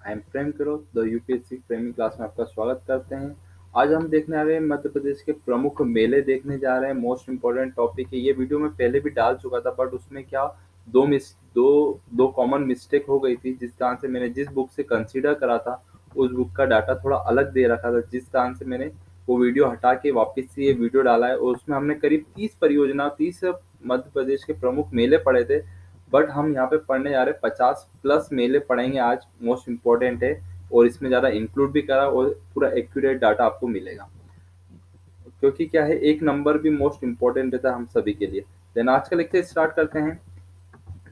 I am प्रेम करो the UPSC प्रेमी class में आपका स्वागत करते हैं। आज हम देखने आ रहे हैं मध्य प्रदेश के प्रमुख मेले देखने जा रहे हैं। मोस्ट इम्पोर्टेंट टॉपिक है। ये वीडियो मैं पहले भी डाल चुका था बट उसमें क्या दो मिस दो दो कॉमन मिस्टेक हो गई थी। जिस कारण से मैंने जिस बुक से कंसीडर करा था उस बुक का डाटा थोड़ा अलग दे रखा था, जिस कारण से मैंने वो वीडियो हटा के वापस से ये वीडियो डाला है। और उसमें हमने करीब 30 मध्य प्रदेश के प्रमुख मेले पढ़े थे, बट हम यहाँ पे पढ़ने जा रहे हैं 50+ मेले पढ़ेंगे आज। मोस्ट इम्पोर्टेंट है और इसमें ज़्यादा इंक्लूड भी करा और पूरा एक्यूरेट डाटा आपको मिलेगा, क्योंकि क्या है एक नंबर भी मोस्ट इम्पोर्टेंट रहता है हम सभी के लिए। देन आज का लेक्चर स्टार्ट करते हैं।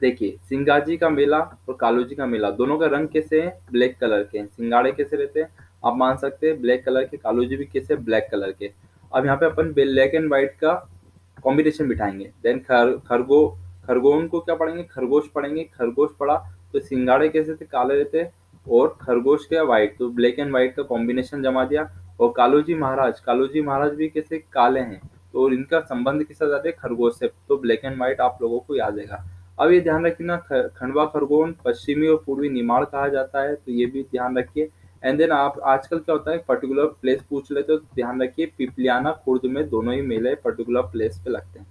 देखिए, सिंगाजी का मेला और कालूजी का मेला दोनों का रंग कैसे है? ब्लैक कलर के हैं। सिंगाड़े कैसे रहते हैं? आप मान सकते हैं ब्लैक कलर के। कालूजी भी कैसे? ब्लैक कलर के। अब यहाँ पे अपन ब्लैक एंड व्हाइट का कॉम्बिनेशन बिठाएंगे। देन खरगोन को क्या पढ़ेंगे? खरगोश पढ़ेंगे। खरगोश पढ़ा तो सिंगाड़े कैसे थे? काले रहते। और खरगोश क्या? व्हाइट। तो ब्लैक एंड व्हाइट का कॉम्बिनेशन जमा दिया। और कालूजी महाराज भी कैसे? काले हैं। तो इनका संबंध किससे जाते हैं? खरगोश से। तो ब्लैक एंड व्हाइट आप लोगों को याद रहेगा। अब ये ध्यान रखना, खंडवा खरगोन पश्चिमी और पूर्वी निमाड़ कहा जाता है, तो ये भी ध्यान रखिए। एंड देन आप आजकल क्या होता है पर्टिकुलर प्लेस पूछ लेते हो, तो ध्यान रखिए पिपलियाना खुर्द में दोनों ही मेले पर्टिकुलर प्लेस पे लगते हैं।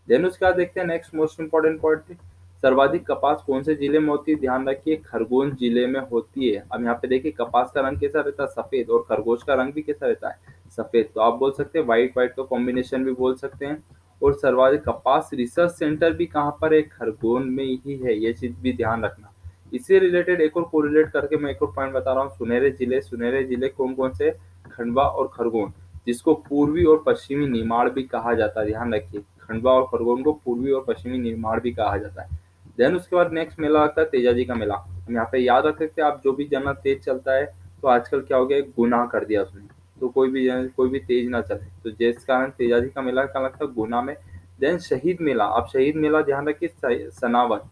देन उसके बाद देखते हैं नेक्स्ट मोस्ट इंपॉर्टेंट पॉइंट, सर्वाधिक कपास कौन से जिले में होती है? ध्यान रखिए खरगोन जिले में होती है। अब यहाँ पे देखिए कपास का रंग कैसा रहता है? सफेद। और खरगोश का रंग भी कैसा रहता है? सफेद। तो आप बोल सकते हैं व्हाइट व्हाइट का कॉम्बिनेशन भी बोल सकते हैं। और सर्वाधिक कपास रिसर्च सेंटर भी कहाँ पर है? खरगोन में ही है। ये चीज भी ध्यान रखना। इससे रिलेटेड एक और कोरिलेट करके मैं एक और पॉइंट बता रहा हूँ। सुनहरे जिले कौन कौन से? खंडवा और खरगोन, जिसको पूर्वी और पश्चिमी निमाड़ भी कहा जाता है। ध्यान रखिए खंडवा और खरगोन को पूर्वी और पश्चिमी निमाड़ भी कहा जाता है। देन उसके बाद नेक्स्ट मेला आता है तेजाजी का मेला। हम यहाँ पे याद रख सकते हैं, आप जो भी जना तेज चलता है तो आजकल क्या हो गया, गुनाह कर दिया उसने। तो कोई भी तेज ना चले, तो जिस कारण तेजाजी का मेला क्या लगता है? गुना में। देन शहीद मेला। अब शहीद मेला ध्यान रखिए सनावत,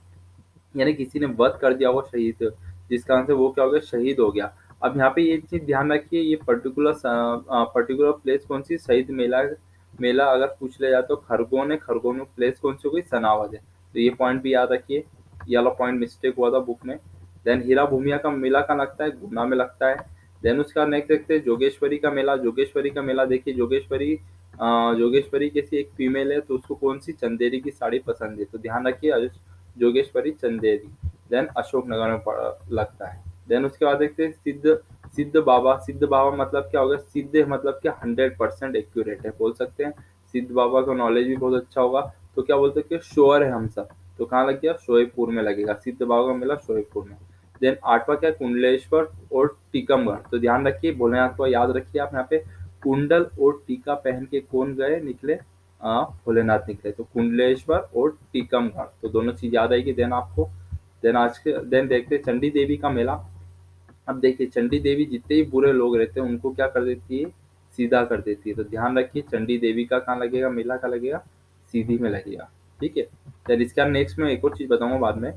यानी किसी ने वध कर दिया वो शहीद, जिस कारण से वो क्या हो गया? शहीद हो गया। अब यहाँ पे ये चीज ध्यान रखिए, ये पर्टिकुलर प्लेस कौन सी? शहीद मेला। मेला अगर पूछ लिया जाए तो खरगोन है। खरगोन में प्लेस कौन सी हो गई? सनावद है। तो ये पॉइंट भी याद रखिए। ये वाला पॉइंट मिस्टेक हुआ था बुक में। देन हीरा भूमिया का मेला कहाँ लगता है? गुना में लगता है। देन उसका नेक्स्ट देखते हैं जोगेश्वरी का मेला। जोगेश्वरी का मेला देखिए, जोगेश्वरी कैसी एक फीमेल है, तो उसको कौन सी? चंदेरी की साड़ी पसंद है। तो ध्यान रखिए जोगेश्वरी चंदेरी। देन अशोकनगर में लगता है। देन उसके बाद देखते हैं सिद्ध बाबा मतलब क्या होगा? सिद्ध मतलब क्या? 100% एक्यूरेट है बोल सकते हैं। सिद्ध बाबा का नॉलेज भी बहुत अच्छा होगा। तो क्या बोलते हैं कि श्योर है हम सब। तो कहाँ लग गया? शोएपुर में लगेगा। सिद्ध बाबा का मेला शोएपुर में। देन आठवां क्या? कुंडलेश्वर और टीकमगढ़। तो ध्यान रखिए भोलेनाथ को याद रखिए आप। यहाँ पे कुंडल और टीका पहन के कौन गए निकले? भोलेनाथ निकले। तो कुंडलेश्वर और टीकमगढ़, तो दोनों चीज याद आएगी देन आपको। देन देखते हैं चंडी देवी का मेला। अब देखिए चंडी देवी जितने ही बुरे लोग रहते हैं उनको क्या कर देती है? सीधा कर देती है। तो ध्यान रखिए चंडी देवी का कहाँ लगेगा? मेला का लगेगा सीधी में लगेगा। ठीक है। देन इसका नेक्स्ट में एक और चीज बताऊंगा बाद में।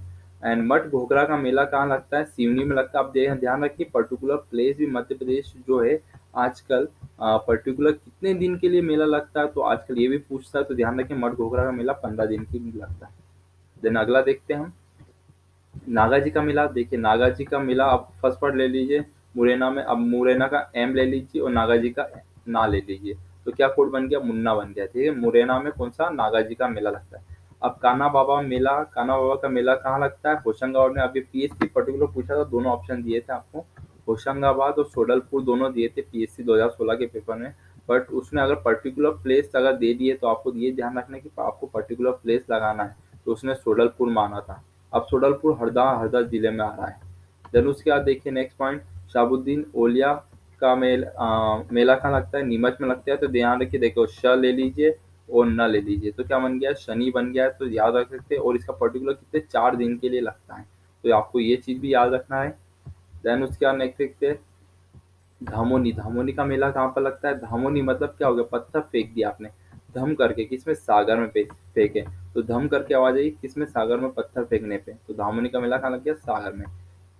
एंड मठ घोघरा का मेला कहाँ लगता है? सिवनी में लगता है। आप ध्यान रखिए पर्टिकुलर प्लेस भी मध्य प्रदेश जो है आजकल पर्टिकुलर कितने दिन के लिए मेला लगता है, तो आजकल ये भी पूछता है। तो ध्यान रखिए मठ घोघरा का मेला 15 दिन की लगता है। देन अगला देखते हैं हम नागा जी का मेला। देखिए नागा जी का मेला आप फर्स्ट पार्ट ले लीजिए मुरैना में। अब मुरैना का एम ले लीजिए और नागा जी का ना ले लीजिए। तो क्या कोड बन गया? मुन्ना बन गया। ठीक है। मुरैना में कौन सा? नागा जी का मेला लगता है। अब काना बाबा का मेला कहाँ लगता है? होशंगाबाद में। अभी पीएससी पर्टिकुलर पूछा था, दोनों ऑप्शन दिए थे आपको, होशंगाबाद और सोडलपुर दोनों दिए थे पीएससी 2016 के पेपर में। बट उसने अगर पर्टिकुलर प्लेस अगर दे दिए तो आपको ये ध्यान रखना कि आपको पर्टिकुलर प्लेस लगाना है। तो उसने सोडलपुर माना था। अब सोडलपुर हरदा जिले में आ रहा है। देन उसके बाद देखिए नेक्स्ट पॉइंट, शहाबुद्दीन औलिया का मेला कहाँ लगता है? नीमच में लगता है। तो ध्यान रखिए, देखो श ले लीजिए और न ले लीजिए। तो क्या बन गया? शनि बन गया है। तो याद रख सकते हैं। और इसका पर्टिकुलर कितने? 4 दिन के लिए लगता है। तो आपको ये चीज भी याद रखना है। देन उसके बाद नेक्स्ट देखते हैं धामोनी का मेला कहाँ पर लगता है? धामोनी मतलब क्या हो गया? पत्थर फेंक दिया आपने धम करके, किसमें? सागर में फेंके। तो धम करके आवाज आई किसमें? सागर में पत्थर फेंकने पे। तो धामोनी का मेला कहाँ लग गया? सागर में।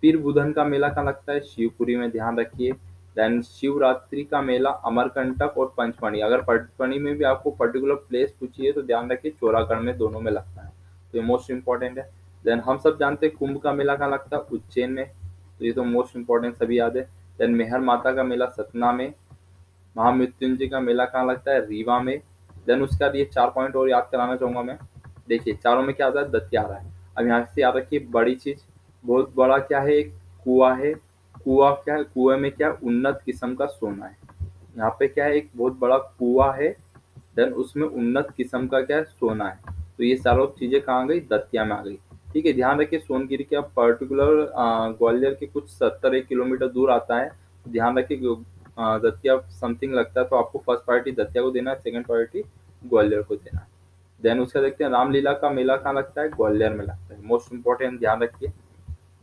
पीर बुधन का मेला कहाँ लगता है? शिवपुरी में। ध्यान रखिए। देन शिवरात्रि का मेला अमरकंटक और पंचमढ़ी। अगर पंचमढ़ी में भी आपको पर्टिकुलर प्लेस पूछिए तो ध्यान रखिए चौरागढ़ में, दोनों में लगता है। तो ये मोस्ट इंपॉर्टेंट है। देन हम सब जानते हैं कुंभ का मेला कहाँ लगता है? उज्जैन में। तो ये तो मोस्ट इंपॉर्टेंट सभी याद है। देन मेहर माता का मेला सतना में, महामृत्युंजय का मेला कहाँ लगता है, रीवा में। देन उसके बाद ये 4 पॉइंट और याद कराना चाहूंगा मैं। देखिए चारों में क्या आता है, दतिया आ रहा है। अब यहाँ से याद रखिए बड़ी चीज, बहुत बड़ा क्या है, एक कुआं है। कुआं क्या है, कुएं में क्या उन्नत किस्म का सोना है। यहाँ पे क्या है, एक बहुत बड़ा कुआं है, देन उसमें उन्नत किस्म का क्या है, सोना है। तो ये सारी चीजें कहाँ आ गई, दतिया में आ गई। ठीक है, ध्यान रखिए सोनगिरी क्या पर्टिकुलर ग्वालियर के कुछ 70 किलोमीटर दूर आता है। ध्यान रखिए दतिया समथिंग लगता है, तो आपको फर्स्ट प्रायोरिटी दतिया को देना है, सेकंड प्रायोरिटी ग्वालियर को देना है। देन उसका देखते हैं रामलीला का मेला कहाँ लगता है, ग्वालियर में लगता है, मोस्ट इंपॉर्टेंट ध्यान रखिए।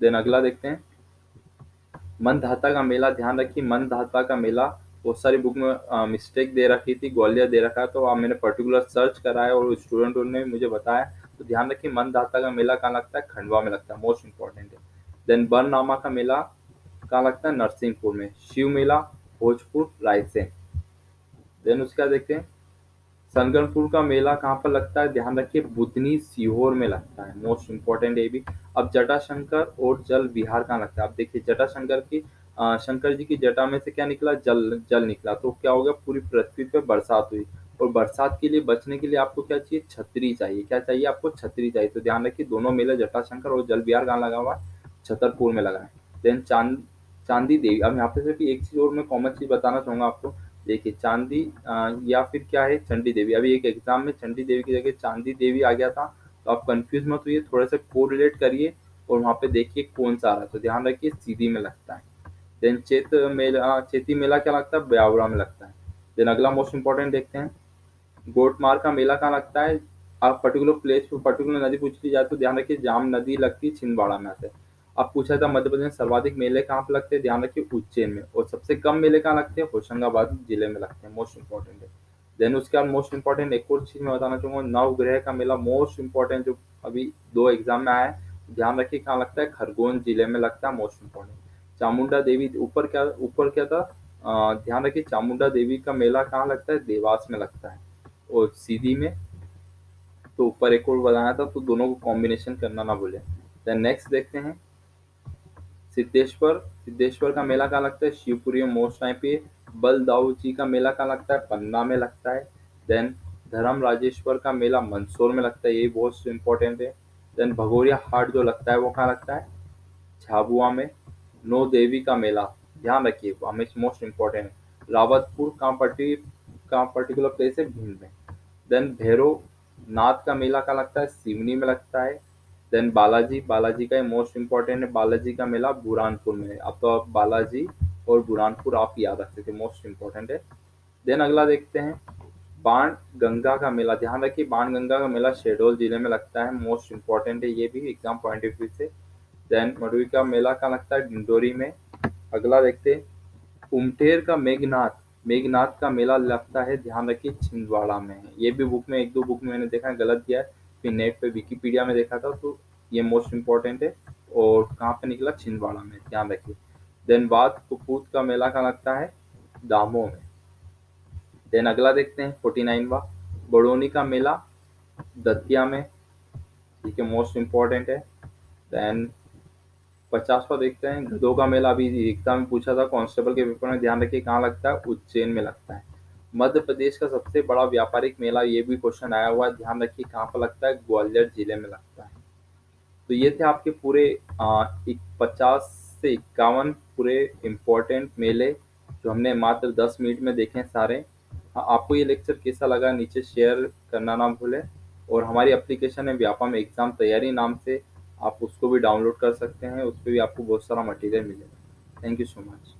देन अगला देखते हैं मनधाता का मेला, ध्यान रखिए मनधाता का मेला बहुत सारी बुक में मिस्टेक दे रखी थी, ग्वालियर दे रखा है, तो अब मैंने पर्टिकुलर सर्च करा है और स्टूडेंटों ने मुझे बताया। तो ध्यान रखिए मनधाता का मेला कहाँ लगता है, खंडवा में लगता है, मोस्ट इंपॉर्टेंट है। देन बरनामा का मेला कहाँ लगता है, नरसिंहपुर में। शिव मेला भोजपुर रायसेन। देन उसका देखते हैं संगनपुर का मेला कहाँ पर लगता है, ध्यान रखिए बुधनी सीहोर में लगता है, मोस्ट इंपॉर्टेंट है ये भी। अब जटाशंकर और जल विहार कहाँ लगता है, अब देखिए जटाशंकर की शंकर जी की जटा में से क्या निकला, जल जल निकला, तो क्या हो गया, पूरी पृथ्वी पे बरसात हुई। और बरसात के लिए बचने के लिए आपको क्या चाहिए, छतरी चाहिए। क्या चाहिए आपको, छतरी चाहिए। तो ध्यान रखिए दोनों मेले जटाशंकर और जल विहार कहाँ लगा हुआ है, छतरपुर में लगा है। देन चांदी देवी, अब यहाँ पे सिर्फ एक चीज और मैं कॉमन चीज बताना चाहूंगा आपको। देखिए चांदी या फिर क्या है, चंडी देवी। अभी एक एग्जाम में चंडी देवी की जगह चांदी देवी आ गया था, तो आप कंफ्यूज मत होइए, थोड़ा सा कोरिलेट करिए और वहाँ पे देखिए कौन सा आ रहा है। तो ध्यान रखिए सीधी में लगता है। देन चेती मेला क्या लगता है, ब्यावरा में लगता है। देन अगला मोस्ट इंपॉर्टेंट देखते हैं गोटमार का मेला कहाँ लगता है। आप पर्टिकुलर प्लेस पर पर्टिकुलर नदी पूछ ली जाए तो ध्यान रखिए जाम नदी लगती है छिंदवाड़ा में से। अब पूछा था मध्य प्रदेश में सर्वाधिक मेले कहाँ पे लगते हैं, ध्यान रखिए उज्जैन में। और सबसे कम मेले कहाँ लगते हैं, होशंगाबाद जिले में लगते हैं, मोस्ट इंपॉर्टेंट है। देन उसके बाद मोस्ट इंपॉर्टेंट एक और चीज मैं बताना चाहूंगा, नवग्रह का मेला मोस्ट इंपॉर्टेंट, जो अभी 2 एग्जाम में आया है। ध्यान रखिए कहाँ लगता है, खरगोन जिले में लगता है, मोस्ट इंपॉर्टेंट। चामुंडा देवी ऊपर क्या था, ध्यान रखिए चामुंडा देवी का मेला कहाँ लगता है, देवास में लगता है और सीधी में। तो ऊपर एक और बनाया था, तो दोनों को कॉम्बिनेशन करना ना भूलें। देन नेक्स्ट देखते हैं सिद्धेश्वर। सिद्धेश्वर का मेला कहाँ लगता है, शिवपुरी में मोस्ट टाइम पे। बलदाऊ जी का मेला कहाँ लगता है, पन्ना में लगता है। देन धर्म राजेश्वर का मेला मंदसौर में लगता है, ये बहुत इंपॉर्टेंट है। देन भगोरिया हाट जो लगता है वो कहाँ लगता है, झाबुआ में। नौ देवी का मेला ध्यान रखिए हमें मोस्ट इम्पोर्टेंट है, रावतपुर का पर्टिकुलर प्लेस है भिंड में। देन भैरव नाथ का मेला का लगता है, सिवनी में लगता है। देन बालाजी, बालाजी का मोस्ट इम्पोर्टेंट है, बालाजी का मेला बुरहानपुर में है। अब तो आप बालाजी और बुरहानपुर आप याद रख सकते, मोस्ट इम्पोर्टेंट है। देन अगला देखते हैं बाण गंगा का मेला, ध्यान रखिए बाण गंगा का मेला शहडोल जिले में लगता है, मोस्ट इम्पोर्टेंट है ये भी एग्जाम पॉइंट ऑफ व्यू से। देन मडुई का मेला का लगता है डिंडोरी में। अगला देखते हैं उमटेर का मेघनाथ, मेघनाथ का मेला लगता है, ध्यान रखिए छिंदवाड़ा में है। ये भी बुक में 1-2 बुक में मैंने देखा है गलत दिया है, फिर नेट पे विकिपीडिया में देखा था, तो ये मोस्ट इम्पोर्टेंट है। और कहाँ पे निकला, छिंदवाड़ा में, ध्यान रखिए। देन वाद कुपूत का मेला का लगता है, दामो में। देन अगला देखते हैं 49वां बड़ोनी का मेला, दतिया में, ठीक है, मोस्ट इम्पोर्टेंट है। देन 50वां देखते हैं गधों का मेला, अभी एग्जाम में पूछा था कांस्टेबल के पेपर में, ध्यान रखिए कहाँ लगता है, उज्जैन में लगता है। मध्य प्रदेश का सबसे बड़ा व्यापारिक मेला, ये भी क्वेश्चन आया हुआ है, ध्यान रखिए कहाँ पर लगता है, ग्वालियर जिले में लगता है। तो ये थे आपके पूरे 50 से 51 पूरे इम्पोर्टेंट मेले जो हमने मात्र 10 मिनट में देखे हैं सारे। हाँ, आपको ये लेक्चर कैसा लगा नीचे शेयर करना ना भूलें। और हमारी एप्लीकेशन है व्यापम एग्जाम तैयारी नाम से, आप उसको भी डाउनलोड कर सकते हैं, उस पर भी आपको बहुत सारा मटेरियल मिलेगा। Thank you so much.